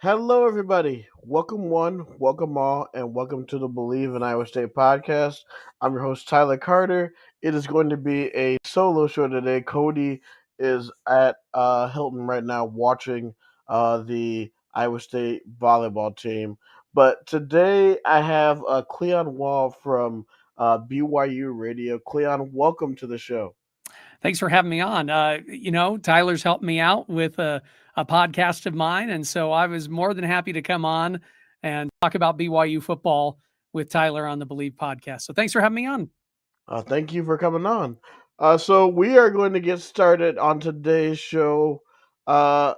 Hello, everybody. Welcome one, welcome all, and welcome to the Believe in Iowa State podcast. I'm your host, Tyler Carter. It is going to be a solo show today. Cody is at Hilton right now watching the Iowa State volleyball team. But today I have Cleon Wall from BYU Radio. Cleon, welcome to the show. Thanks for having me on. Tyler's helped me out with a podcast of mine. And so I was more than happy to come on and talk about BYU football with Tyler on the Believe podcast. So thanks for having me on. Thank you for coming on. So we are going to get started on today's show. Uh,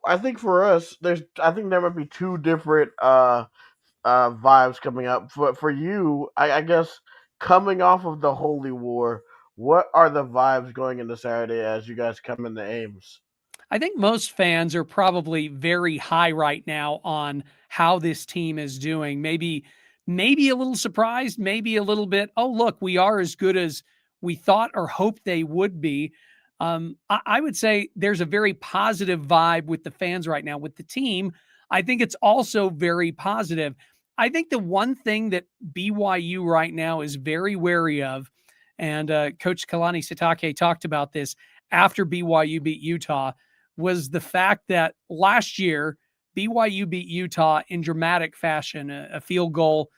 I think for us, I think there might be two different vibes coming up. For you, I guess coming off of the Holy War, what are the vibes going into Saturday as you guys come into Ames? I think most fans are probably very high right now on how this team is doing. Maybe a little surprised, maybe a little bit, oh, look, we are as good as we thought or hoped they would be. I would say there's a very positive vibe with the fans right now. With the team, I think it's also very positive. I think the one thing that BYU right now is very wary of, and Coach Kalani Sitake talked about this after BYU beat Utah, was the fact that last year BYU beat Utah in dramatic fashion, a field goal,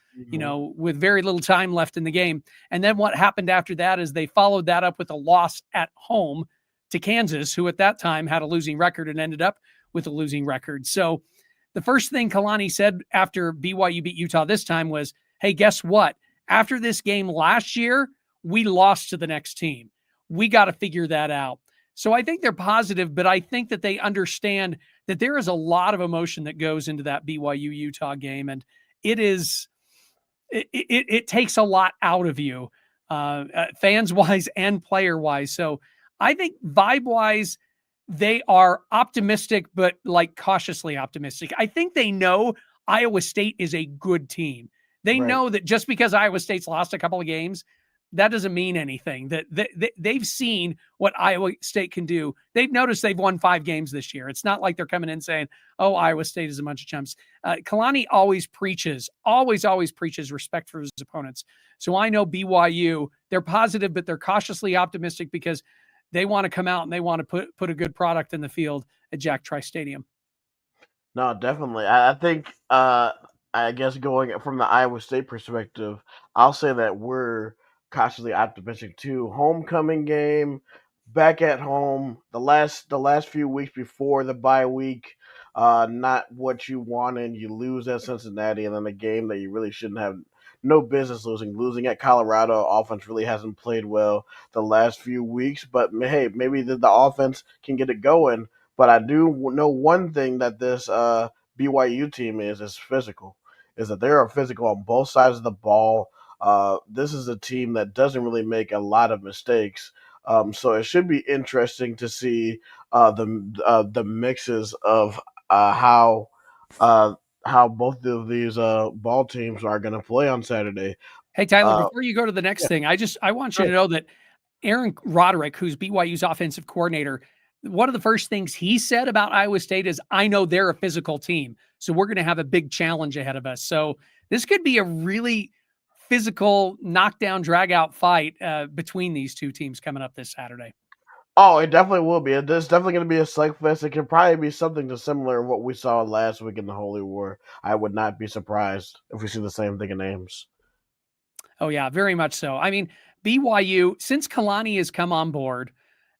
with very little time left in the game. And then what happened after that is they followed that up with a loss at home to Kansas, who at that time had a losing record and ended up with a losing record. So the first thing Kalani said after BYU beat Utah this time was, hey, guess what? After this game last year, we lost to the next team. We got to figure that out. So I think they're positive, but I think that they understand that there is a lot of emotion that goes into that BYU Utah game, and it takes a lot out of you, fans wise and player wise. So I think vibe wise, they are optimistic, but like cautiously optimistic. I think they know Iowa State is a good team. They know that just because Iowa State's lost a couple of games, that doesn't mean anything. That they've seen what Iowa State can do. They've noticed they've won 5 games this year. It's not like they're coming in saying, oh, Iowa State is a bunch of chumps. Kalani always preaches respect for his opponents. So I know BYU, they're positive, but they're cautiously optimistic because they want to come out and they want to put a good product in the field at Jack Trice Stadium. No, definitely. I think, I guess going from the Iowa State perspective, I'll say that we're cautiously optimistic too. Homecoming game, back at home. The last few weeks before the bye week, not what you wanted. You lose at Cincinnati, and then a game that you really shouldn't have no business losing. Losing at Colorado, offense really hasn't played well the last few weeks. But hey, maybe the offense can get it going. But I do know one thing that this BYU team is physical. Is that they are physical on both sides of the ball. This is a team that doesn't really make a lot of mistakes. So it should be interesting to see the mixes of how both of these ball teams are going to play on Saturday. Hey, Tyler, before you go to the next thing, I want you to know that Aaron Roderick, who's BYU's offensive coordinator, one of the first things he said about Iowa State is, I know they're a physical team, so we're going to have a big challenge ahead of us. So this could be a really physical knockdown, drag out fight between these two teams coming up this Saturday. Oh, it definitely will be. There's definitely going to be a slugfest. It could probably be something to similar to what we saw last week in the Holy War. I would not be surprised if we see the same thing in Ames. Oh, yeah, very much so. I mean, BYU, since Kalani has come on board,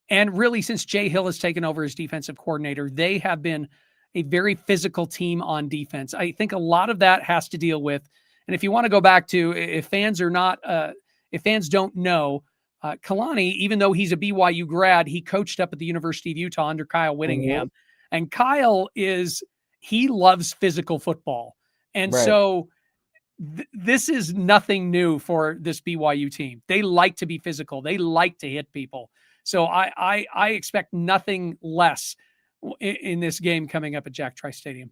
and really since Jay Hill has taken over as defensive coordinator, they have been a very physical team on defense. I think a lot of that has to deal with, and if you want to go back to, if fans don't know, Kalani, even though he's a BYU grad, he coached up at the University of Utah under Kyle Whittingham. Mm-hmm. And Kyle he loves physical football. And so this is nothing new for this BYU team. They like to be physical. They like to hit people. So I expect nothing less in this game coming up at Jack Trice Stadium.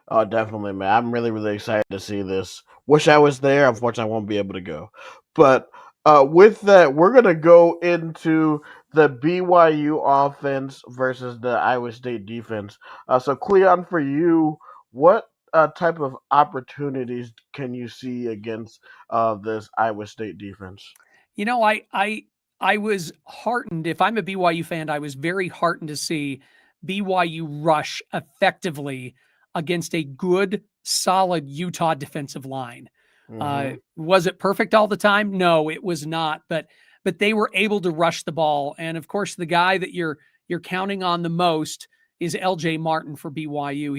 Oh, definitely, man. I'm really, really excited to see this. Wish I was there. Unfortunately, I won't be able to go. But with that, we're going to go into the BYU offense versus the Iowa State defense. So, Cleon, for you, what type of opportunities can you see against this Iowa State defense? You know, I was heartened. If I'm a BYU fan, I was very heartened to see BYU rush effectively against a good, solid Utah defensive line. Hmm. Was it perfect all the time? No, it was not. But they were able to rush the ball, and of course, the guy that you're counting on the most is L.J. Martin for BYU.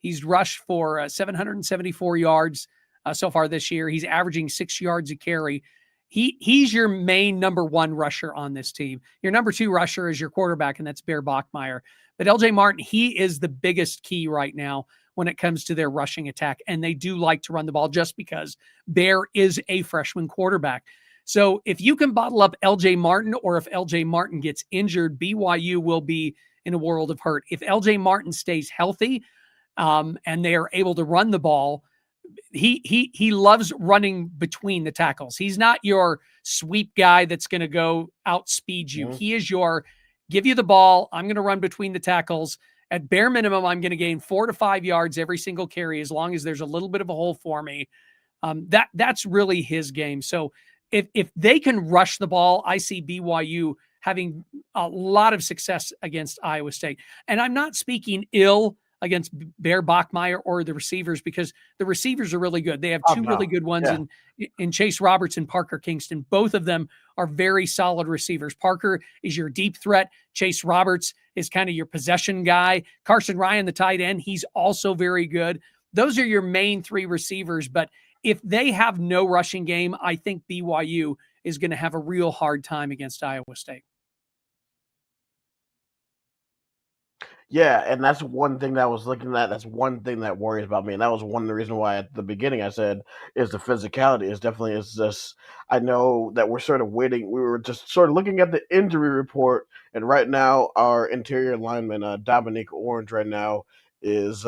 He's rushed for 774 yards so far this year. He's averaging 6 yards a carry. He's your main number one rusher on this team. Your number two rusher is your quarterback, and that's Bear Bachmeyer. But LJ Martin, he is the biggest key right now when it comes to their rushing attack. And they do like to run the ball just because Bear is a freshman quarterback. So if you can bottle up LJ Martin, or if LJ Martin gets injured, BYU will be in a world of hurt. If LJ Martin stays healthy, and they are able to run the ball, he loves running between the tackles. He's not your sweep guy that's going to go outspeed you. Hmm. He is your give you the ball. I'm going to run between the tackles. At bare minimum, I'm going to gain 4 to 5 yards every single carry as long as there's a little bit of a hole for me. That's really his game. So if they can rush the ball, I see BYU having a lot of success against Iowa State. And I'm not speaking ill against Bear Bachmeyer or the receivers, because the receivers are really good. They have Oh two really no, good ones yeah. in Chase Roberts and Parker Kingston. Both of them are very solid receivers. Parker is your deep threat. Chase Roberts is kind of your possession guy. Carson Ryan, the tight end, he's also very good. Those are your main three receivers. But if they have no rushing game, I think BYU is going to have a real hard time against Iowa State. Yeah, and that's one thing that I was looking at. That's one thing that worries about me, and that was one of the reasons why at the beginning I said is the physicality. Is definitely is this. I know that we're sort of waiting. We were just sort of looking at the injury report, and right now our interior lineman Dominique Orange right now is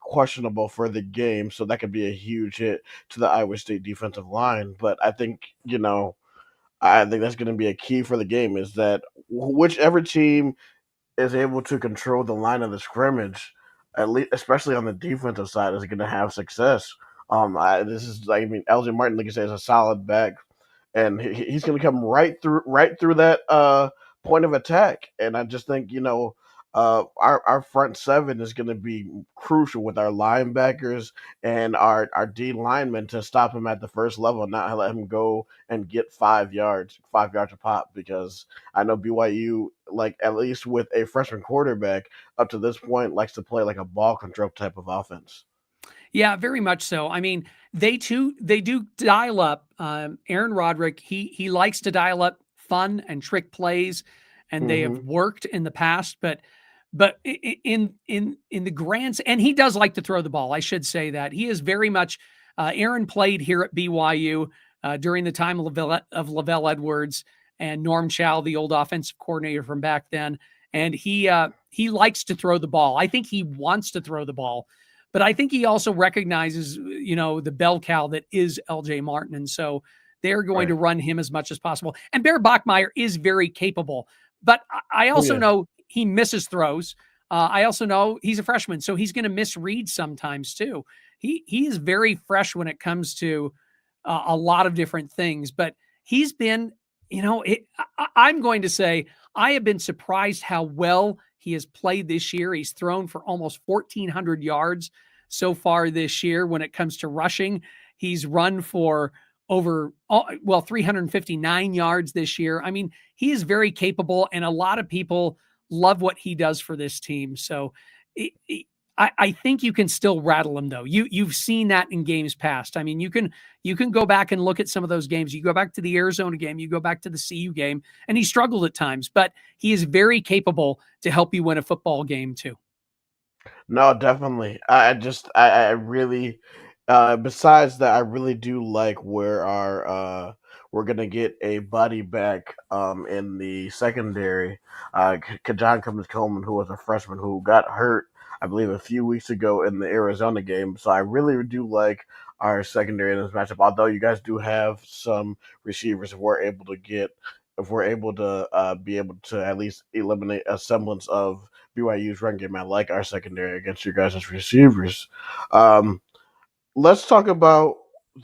questionable for the game, so that could be a huge hit to the Iowa State defensive line. But I think I think that's going to be a key for the game is that whichever team is able to control the line of the scrimmage, at least especially on the defensive side, is going to have success. This is like I mean, Elgin Martin, like you said, is a solid back, and he's going to come right through that point of attack. And I just think our front seven is going to be crucial with our linebackers and our D linemen to stop him at the first level, not let him go and get 5 yards a pop. Because I know BYU, like at least with a freshman quarterback up to this point, likes to play like a ball control type of offense. Yeah, very much so. I mean, they do dial up. Aaron Roderick, he likes to dial up fun and trick plays, and they have Hmm. worked in the past. But in the grants, and he does like to throw the ball. I should say that he is very much. Aaron played here at BYU during the time of Lavelle Edwards and Norm Chow, the old offensive coordinator from back then, and he likes to throw the ball. I think he wants to throw the ball, but I think he also recognizes, the bell cow that is LJ Martin. And so they're going to Right. run him as much as possible. And Bear Bachmeyer is very capable. But I Oh also yeah. know he misses throws. I also know he's a freshman, so he's going to misread sometimes too. He is very fresh when it comes to a lot of different things, but he's been, I'm going to say I have been surprised how well he has played this year. He's thrown for almost 1,400 yards so far this year when it comes to rushing. He's run for over, 359 yards this year. I mean, he is very capable, and a lot of people love what he does for this team. So I think you can still rattle him, though. You've seen that in games past. I mean, you can go back and look at some of those games. You go back to the Arizona game, you go back to the CU game, and he struggled at times, but he is very capable to help you win a football game too. No, definitely. I really besides that I really do like where our we're gonna get a body back in the secondary. Kajon Cummins Coleman, who was a freshman who got hurt, I believe, a few weeks ago in the Arizona game. So I really do like our secondary in this matchup. Although you guys do have some receivers who were able to get if we're able to be able to at least eliminate a semblance of BYU's run game. I like our secondary against your guys' receivers. Um, let's talk about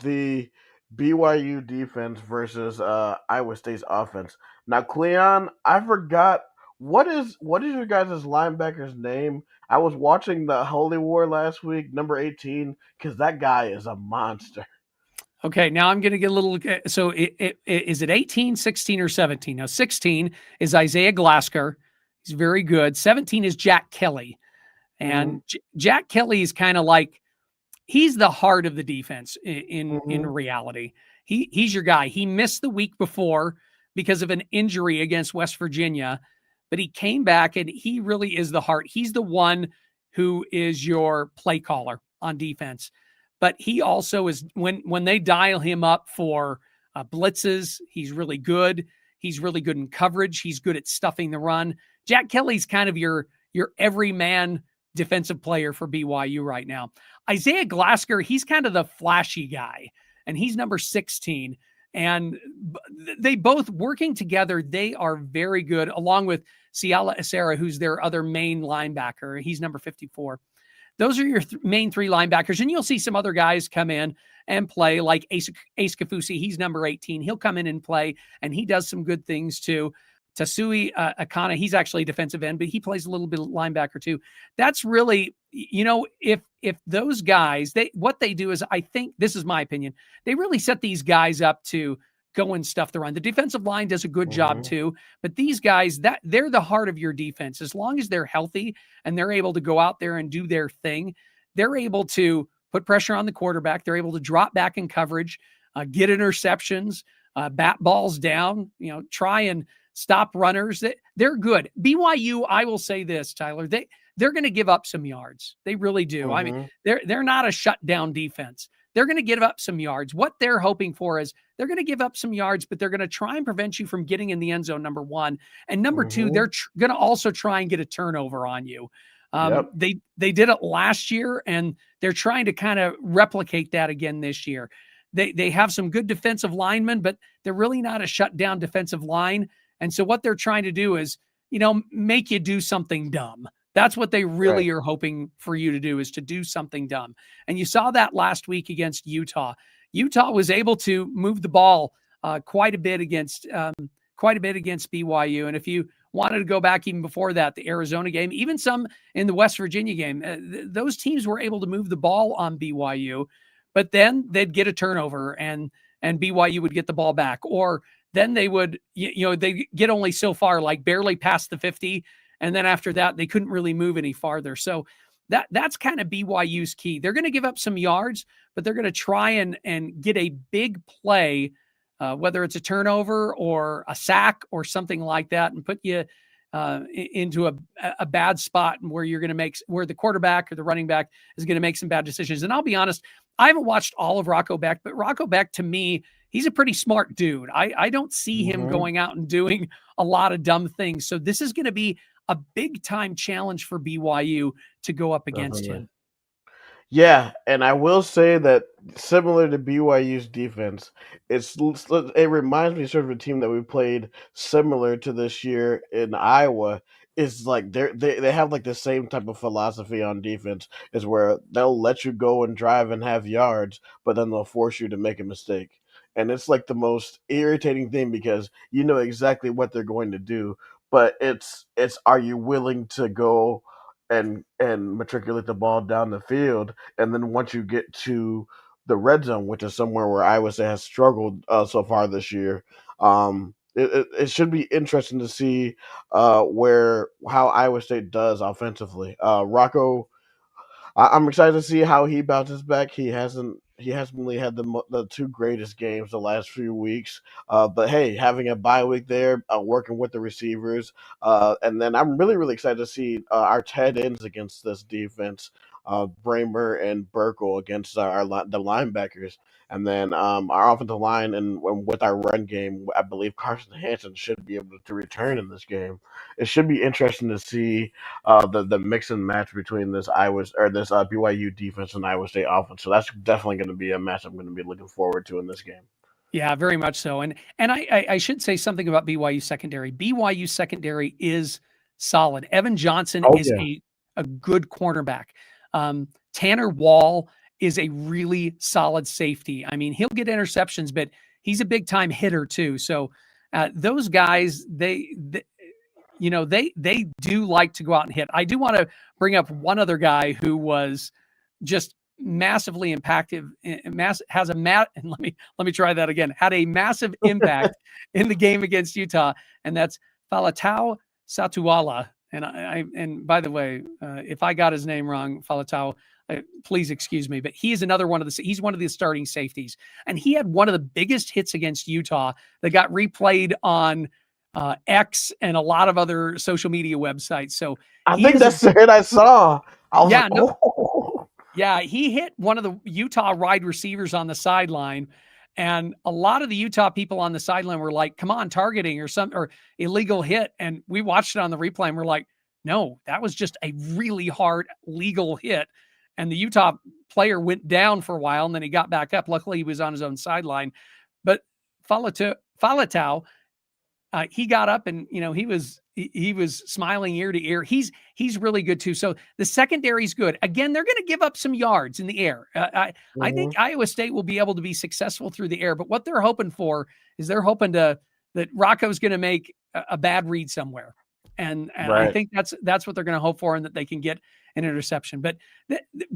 the BYU defense versus Iowa State's offense. Now, Cleon, I forgot what is your guys' linebacker's name? I was watching the Holy War last week, number 18, because that guy is a monster. Okay, now I'm going to get a little. So is it 18, 16, or 17? Now, 16 is Isaiah Glasker. He's very good. 17 is Jack Kelly. Mm-hmm. And Jack Kelly is kind of like he's the heart of the defense in Mm-hmm. reality. He's your guy. He missed the week before because of an injury against West Virginia, but he came back and he really is the heart. He's the one who is your play caller on defense. But he also is when they dial him up for blitzes, he's really good. He's really good in coverage. He's good at stuffing the run. Jack Kelly's kind of your everyman defensive player for BYU right now. Isaiah Glasker, he's kind of the flashy guy, and he's number 16. And they both working together, they are very good, along with Ciala Acera, who's their other main linebacker. He's number 54. Those are your main three linebackers. And you'll see some other guys come in and play, like Ace Kafusi. He's number 18. He'll come in and play, and he does some good things too. Tasui Akana, he's actually a defensive end, but he plays a little bit of linebacker too. That's really, if those guys, what they do is, I think, this is my opinion, they really set these guys up to go and stuff the run. The defensive line does a good job Mm-hmm. too, but these guys, that they're the heart of your defense. As long as they're healthy and they're able to go out there and do their thing, they're able to put pressure on the quarterback. They're able to drop back in coverage, get interceptions, bat balls down, try and stop runners. They're good. BYU, I will say this, Tyler, they're going to give up some yards. They really do. I mean, Mm-hmm. they're not a shutdown defense. They're going to give up some yards. What they're hoping for is they're going to give up some yards, but they're going to try and prevent you from getting in the end zone, number one. And number two, Mm-hmm. they're going to also try and get a turnover on you. Yep. They did it last year, and they're trying to kind of replicate that again this year. They have some good defensive linemen, but they're really not a shutdown defensive line. And so what they're trying to do is, make you do something dumb. That's what they Right. really are hoping for you to do, is to do something dumb. And you saw that last week against Utah. Utah was able to move the ball quite a bit against BYU. And if you wanted to go back even before that, the Arizona game, even some in the West Virginia game, those teams were able to move the ball on BYU, but then they'd get a turnover and BYU would get the ball back, or then they would, they get only so far, like barely past the 50. And then after that, they couldn't really move any farther. So that's kind of BYU's key. They're going to give up some yards, but they're going to try and get a big play, whether it's a turnover or a sack or something like that, and put you into a bad spot where you're going to where the quarterback or the running back is going to make some bad decisions. And I'll be honest, I haven't watched all of Rocco Beck, but Rocco Beck, to me, he's a pretty smart dude. I don't see him Mm-hmm. going out and doing a lot of dumb things. So this is going to be a big time challenge for BYU to go up against Definitely. him. Yeah, and I will say that similar to BYU's defense, it reminds me sort of a team that we played similar to this year in Iowa. Is like they have like the same type of philosophy on defense, is where they'll let you go and drive and have yards, but then they'll force you to make a mistake. And it's like the most irritating thing because you know exactly what they're going to do, but it's are you willing to go and matriculate the ball down the field, and then once you get to the red zone, which is somewhere where Iowa State has struggled so far this year, it should be interesting to see where how Iowa State does offensively. Rocco, I'm excited to see how he bounces back. He hasn't really had the two greatest games the last few weeks. But hey, having a bye week there, working with the receivers, and then I'm really excited to see our tight ends against this defense, Bramer and Burkle against the linebackers, and then our offensive line and with our run game, I believe Carson Hansen should be able to return in this game. It should be interesting to see the mix and match between this BYU defense and Iowa State offense. So that's definitely going to be a match I'm going to be looking forward to in this game. Yeah, very much so. And I should say something about BYU secondary. BYU secondary is solid. Evan Johnson Oh is yeah. a good cornerback. Tanner Wall is a really solid safety. I mean, he'll get interceptions, but he's a big time hitter too. So those guys, they they do like to go out and hit. I do want to bring up one other guy who was just massively impacted. Has a and let me try that again. Had a massive impact in the game against Utah, and that's Falatau Satuala. And by the way, if I got his name wrong, Falatau, please excuse me. But he's another one of the he's one of the starting safeties, and he had one of the biggest hits against Utah that got replayed on X and a lot of other social media websites. So I he think is a that's the hit I saw. I was like, yeah, no, oh. yeah, he hit one of the Utah wide receivers on the sideline. And a lot of the Utah people on the sideline were like, come on, targeting or illegal hit. And we watched it on the replay and we're like, no, that was just a really hard legal hit. And the Utah player went down for a while and then he got back up. Luckily, he was on his own sideline. But Falatau, he got up and he was smiling ear to ear. He's really good too. So the secondary's good. Again, they're going to give up some yards in the air. I think Mhm. Iowa State will be able to be successful through the air. But what they're hoping for is they're hoping that Rocco's going to make a bad read somewhere, and I Right. think that's what they're going to hope for, and that they can get an interception. But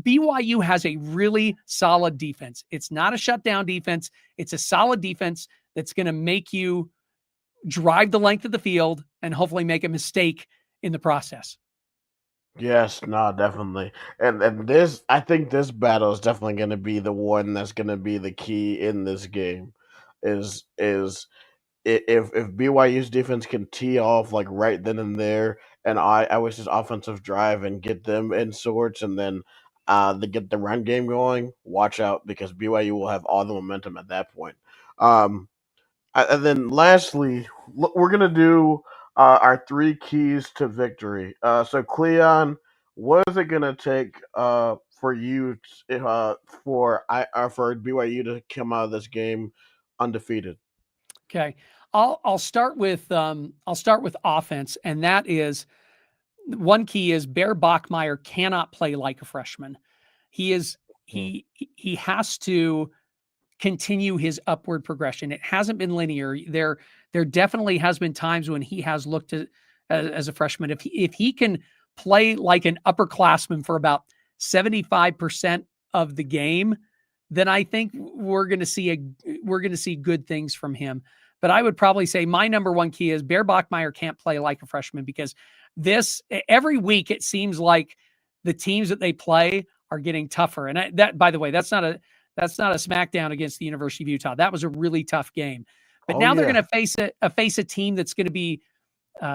BYU has a really solid defense. It's not a shutdown defense. It's a solid defense that's going to make you drive the length of the field and hopefully make a mistake in the process. Yes, no, definitely. And this I think this battle is definitely gonna be the one that's gonna be the key in this game. If BYU's defense can tee off like right then and there, and I wish this offensive drive and get them in sorts, and then they get the run game going. Watch out because BYU will have all the momentum at that point. Um, and then lastly, we're gonna do our three keys to victory. So Cleon, what is it gonna take for you for BYU to come out of this game undefeated? Okay. I'll start with offense, and that is one key is Bear Bachmeyer cannot play like a freshman. He is Hmm. he has to continue his upward progression. It hasn't been linear. There definitely has been times when he has looked as a freshman. If he can play like an upperclassman for about 75% of the game, then I think we're going to see good things from him. But I would probably say my number one key is Bear Bachmeyer can't play like a freshman because this every week it seems like the teams that they play are getting tougher. And that, by the way, that's not a smackdown against the University of Utah. That was a really tough game. But Oh now they're going yeah. to face a team that's going to be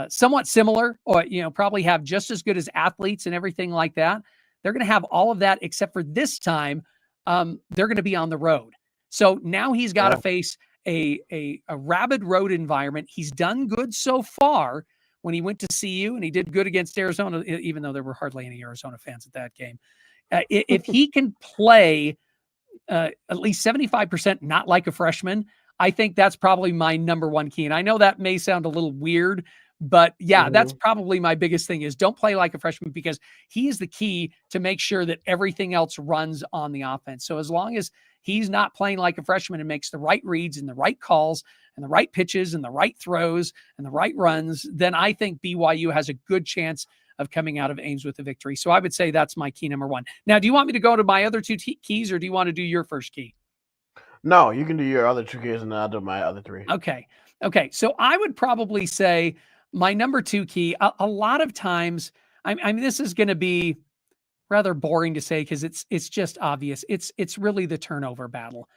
somewhat similar, or probably have just as good as athletes and everything like that. They're going to have all of that, except for this time, they're going to be on the road. So now he's got to Yeah. face a rabid road environment. He's done good so far when he went to CU, and he did good against Arizona, even though there were hardly any Arizona fans at that game. If he can play at least 75% not like a freshman, I think that's probably my number one key. And I know that may sound a little weird, but yeah, that's Hmm. probably my biggest thing is don't play like a freshman, because he is the key to make sure that everything else runs on the offense. So as long as he's not playing like a freshman and makes the right reads and the right calls and the right pitches and the right throws and the right runs, then I think BYU has a good chance of coming out of Ames with a victory. So I would say that's my key number one. Now, do you want me to go to my other two keys, or do you want to do your first key? No, you can do your other two keys and I'll do my other three. Okay. Okay. So I would probably say my number two key, a lot of times, I mean, this is going to be rather boring to say because it's just obvious. It's really the turnover battle.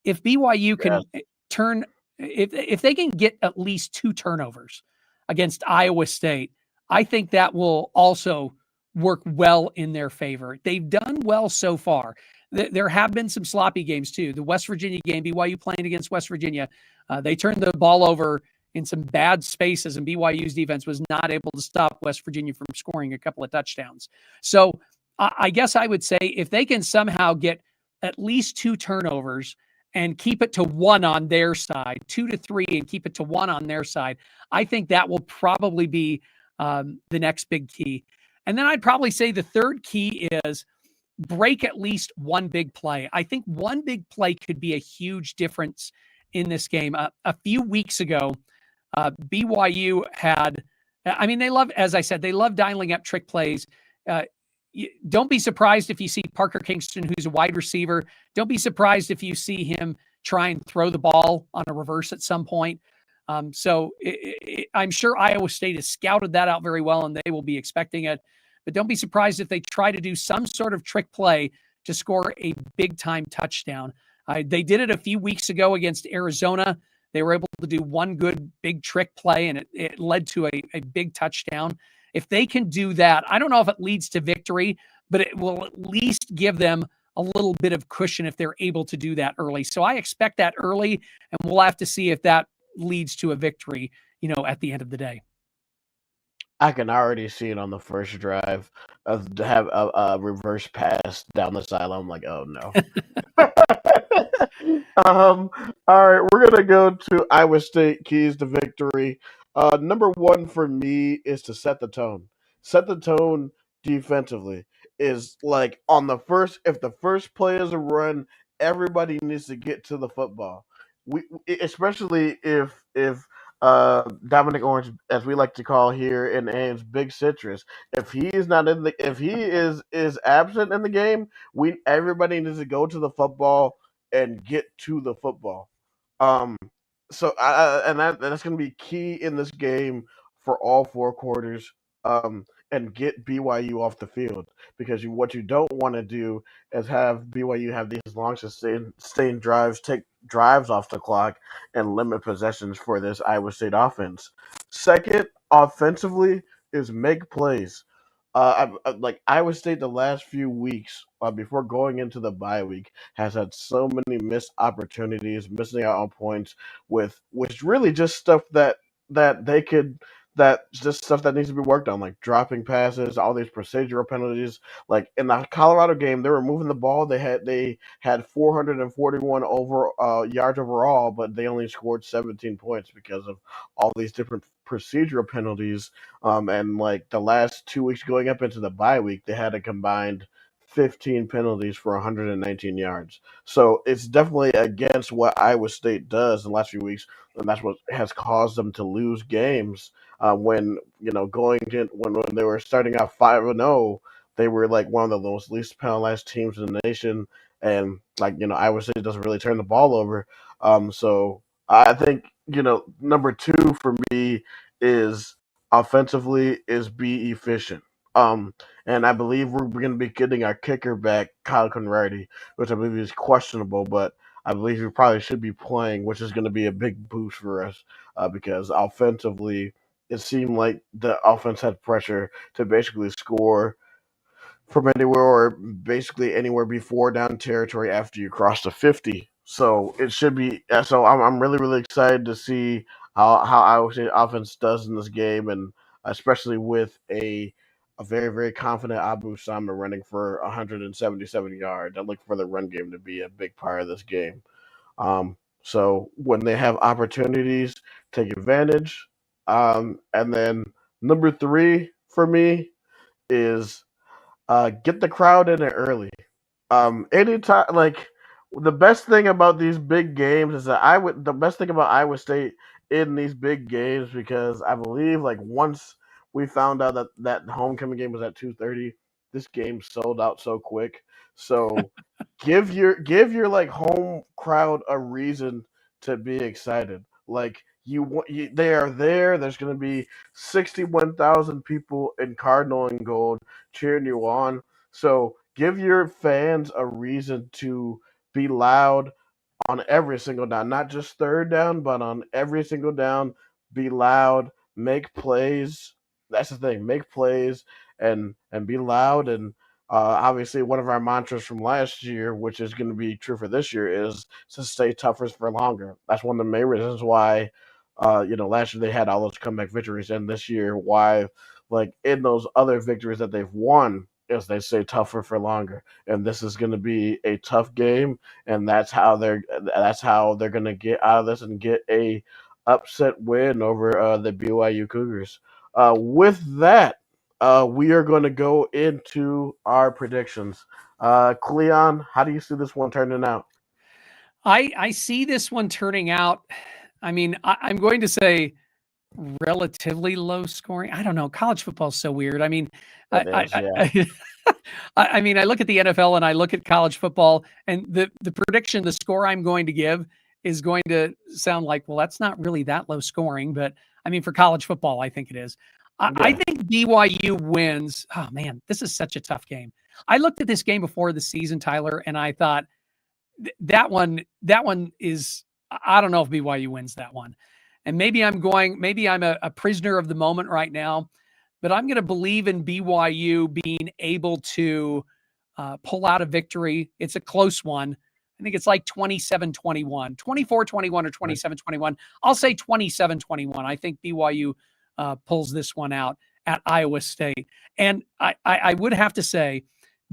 If BYU Yes. can turn, if they can get at least two turnovers against Iowa State, I think that will also work well in their favor. They've done well so far. There have been some sloppy games too. The West Virginia game, BYU playing against West Virginia, they turned the ball over in some bad spaces, and BYU's defense was not able to stop West Virginia from scoring a couple of touchdowns. So I guess I would say if they can somehow get at least two turnovers and keep it to 1 on their side, 2 to 3 and keep it to 1 on their side. I think that will probably be the next big key. And then I'd probably say the third key is break at least one big play. I think one big play could be a huge difference in this game. A few weeks ago, BYU had, I mean, they love, as I said, they love dialing up trick plays. Uh, don't be surprised if you see Parker Kingston, who's a wide receiver. Don't be surprised if you see him try and throw the ball on a reverse at some point. I'm sure Iowa State has scouted that out very well, and they will be expecting it. But don't be surprised if they try to do some sort of trick play to score a big time touchdown. They did it a few weeks ago against Arizona. They were able to do one good big trick play, and it led to a big touchdown. If they can do that, I don't know if it leads to victory, but it will at least give them a little bit of cushion if they're able to do that early. So I expect that early, and we'll have to see if that leads to a victory, at the end of the day. I can already see it on the first drive of to have a reverse pass down the sideline. I'm like, oh no. um, all right, we're gonna go to Iowa State keys to victory. Number one for me is to set the tone. Set the tone defensively is like on the first. If the first play is a run, everybody needs to get to the football. Especially if Dominic Orange, as we like to call here in Ames, Big Citrus. If he is not in the, if he is absent in the game, everybody needs to go to the football and get to the football. Um, that's going to be key in this game for all four quarters. And get BYU off the field because what you don't want to do is have BYU have these long sustained drives, take drives off the clock, and limit possessions for this Iowa State offense. Second, offensively, is make plays. Like Iowa State, the last few weeks before going into the bye week has had so many missed opportunities, missing out on points with which really just stuff that they could that's just stuff that needs to be worked on, like dropping passes, all these procedural penalties. Like in the Colorado game, they were moving the ball. They had 441 yards overall, but they only scored 17 points because of all these different procedural penalties. And like the last 2 weeks going up into the bye week, they had a combined 15 penalties for 119 yards. So it's definitely against what Iowa State does in the last few weeks, and that's what has caused them to lose games. When going in when they were starting out 5-0, they were like one of the most least penalized teams in the nation, and Iowa State doesn't really turn the ball over. So I think number two for me is offensively is be efficient. And I believe we're going to be getting our kicker back, Kyle Conradi, which I believe is questionable, but I believe he probably should be playing, which is going to be a big boost for us because offensively, it seemed like the offense had pressure to basically score from anywhere or basically anywhere before down territory after you cross the 50. So it should be. So I'm really really excited to see how Iowa State offense does in this game, and especially with a very very confident Abu Sama running for 177 yards. I look for the run game to be a big part of this game. So when they have opportunities, take advantage. And then number three for me is get the crowd in it early. Anytime, like the best thing about these big games is that the best thing about Iowa State in these big games because I believe like once we found out that homecoming game was at 2:30, this game sold out so quick. So give your like home crowd a reason to be excited. Like they are there. There's going to be 61,000 people in Cardinal and Gold cheering you on. So give your fans a reason to be loud on every single down, not just third down, but on every single down. Be loud, make plays. That's the thing. Make plays and be loud. And obviously, one of our mantras from last year, which is going to be true for this year, is to stay tougher for longer. That's one of the main reasons why. Last year they had all those comeback victories, and this year, why, like in those other victories that they've won, as they say, tougher for longer. And this is going to be a tough game, and that's how they're going to get out of this and get a upset win over the BYU Cougars. With that, we are going to go into our predictions. Cleon, how do you see this one turning out? I see this one turning out. I mean, I'm going to say relatively low scoring. I don't know. College football is so weird. I mean, It is, yeah. I I mean, I look at the NFL and I look at college football, and the prediction, the score I'm going to give is going to sound like, well, that's not really that low scoring, but I mean, for college football, I think it is. I Yeah. think BYU wins. Oh man, this is such a tough game. I looked at this game before the season, Tyler, and I thought that one is, I don't know if BYU wins that one. And maybe I'm a prisoner of the moment right now, but I'm going to believe in BYU being able to pull out a victory. It's a close one. I think it's like 27-21, 24-21 or 27-21. I'll say 27-21. I think BYU pulls this one out at Iowa State. And I would have to say,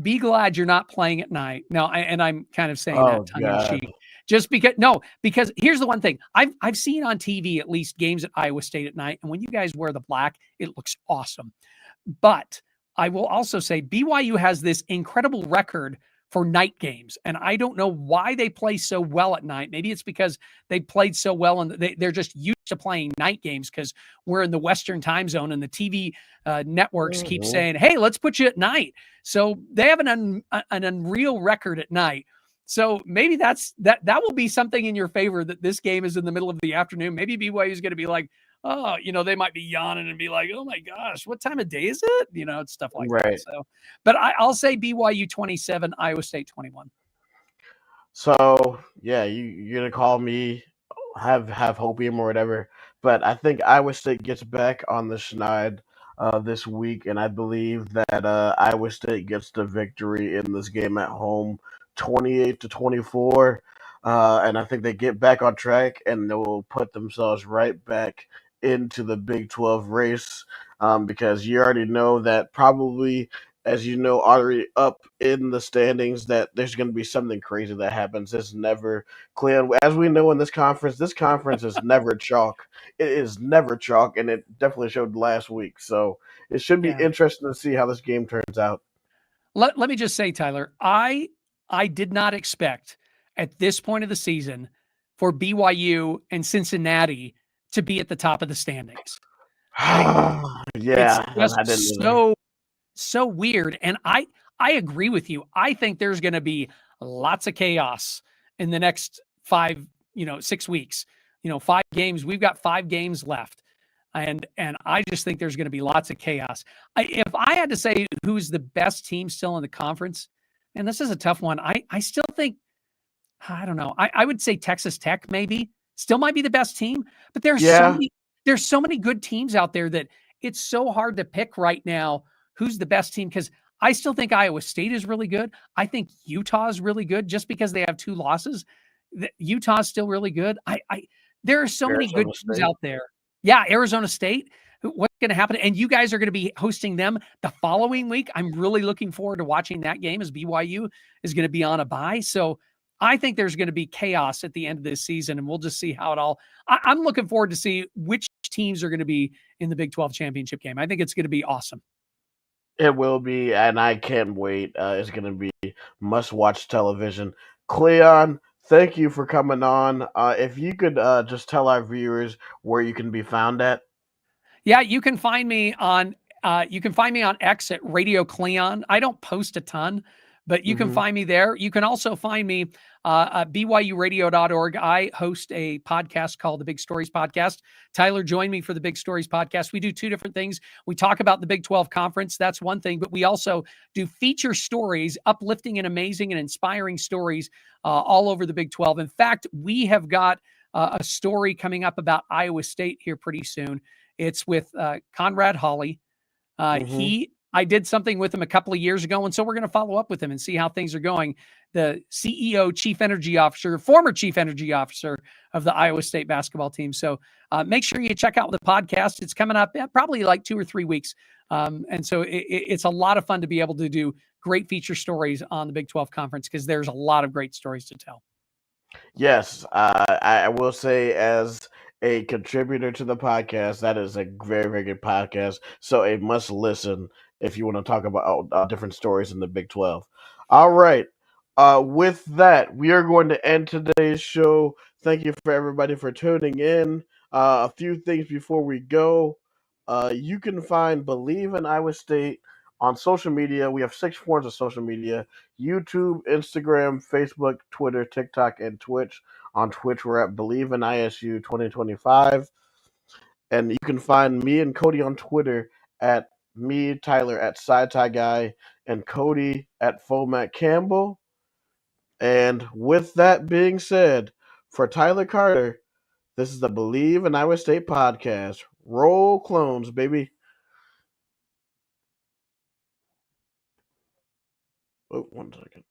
be glad you're not playing at night. Now, and I'm kind of saying that Oh tongue in God. cheek, just because, no, because here's the one thing I've seen on TV at least games at Iowa State at night, and when you guys wear the black, it looks awesome. But I will also say BYU has this incredible record for night games, and I don't know why they play so well at night. Maybe it's because they played so well and they're just used to playing night games because we're in the Western time zone, and the TV networks keep Mhm. saying, "Hey, let's put you at night." So they have an unreal record at night. So maybe that will be something in your favor, that this game is in the middle of the afternoon. Maybe BYU is going to be like, oh, they might be yawning and be like, oh my gosh, what time of day is it? It's stuff like that. Right. So, but I'll say BYU 27, Iowa State 21. So yeah, you're gonna call me have hopium or whatever, but I think Iowa State gets back on the schneid this week, and I believe that Iowa State gets the victory in this game at home, 28-24, and I think they get back on track and they will put themselves right back into the Big 12 race, because you already know that probably, as you know, already up in the standings, that there's going to be something crazy that happens. It's never clear. As we know in this conference is never chalk. It is never chalk, and it definitely showed last week. So it should be Yeah. interesting to see how this game turns out. Let me just say, Tyler, I did not expect at this point of the season for BYU and Cincinnati to be at the top of the standings. I It's Yeah, just I didn't either. so weird, and I agree with you. I think there's going to be lots of chaos in the next 6 weeks. 5 games. We've got 5 games left. And I just think there's going to be lots of chaos. If I had to say who's the best team still in the conference, and this is a tough one. I still think, I don't know. I would say Texas Tech maybe still might be the best team, but Yeah, there's so many good teams out there that it's so hard to pick right now who's the best team, because I still think Iowa State is really good. I think Utah is really good just because they have 2 losses. Utah's still really good. I There are so many good Arizona teams State. out there. Yeah, Arizona State. What's going to happen? And you guys are going to be hosting them the following week. I'm really looking forward to watching that game, as BYU is going to be on a bye. So I think there's going to be chaos at the end of this season, and we'll just see how it all. I'm looking forward to see which teams are going to be in the Big 12 championship game. I think it's going to be awesome. It will be, and I can't wait. It's going to be must-watch television. Cleon, thank you for coming on. If you could just tell our viewers where you can be found at. Yeah, you can find me on X at Radio Cleon. I don't post a ton, but you can Hmm. find me there. You can also find me at byuradio.org. I host a podcast called the Big Stories Podcast. Tyler joined me for the Big Stories Podcast. We do 2 different things. We talk about the Big 12 Conference. That's one thing, but we also do feature stories, uplifting and amazing and inspiring stories all over the Big 12. In fact, we have got a story coming up about Iowa State here pretty soon. It's with Conrad Hawley. Hmm. I did something with him a couple of years ago, and so we're going to follow up with him and see how things are going. The CEO, Chief Energy Officer, former Chief Energy Officer of the Iowa State basketball team. So make sure you check out the podcast. It's coming up probably like 2 or 3 weeks. And so it's a lot of fun to be able to do great feature stories on the Big 12 Conference because there's a lot of great stories to tell. Yes, I will say as a contributor to the podcast, that is a very, very good podcast. So a must listen if you want to talk about different stories in the Big 12. All right. With that, we are going to end today's show. Thank you for everybody for tuning in. A few things before we go. You can find Believe in Iowa State on social media. We have 6 forms of social media: YouTube, Instagram, Facebook, Twitter, TikTok, and Twitch. On Twitch, we're at Believe in ISU 2025. And you can find me and Cody on Twitter at me, Tyler, at SciTie Guy, and Cody at Fomac Campbell. And with that being said, for Tyler Carter, this is the Believe in Iowa State podcast. Roll clones, baby. Oh, 1 second.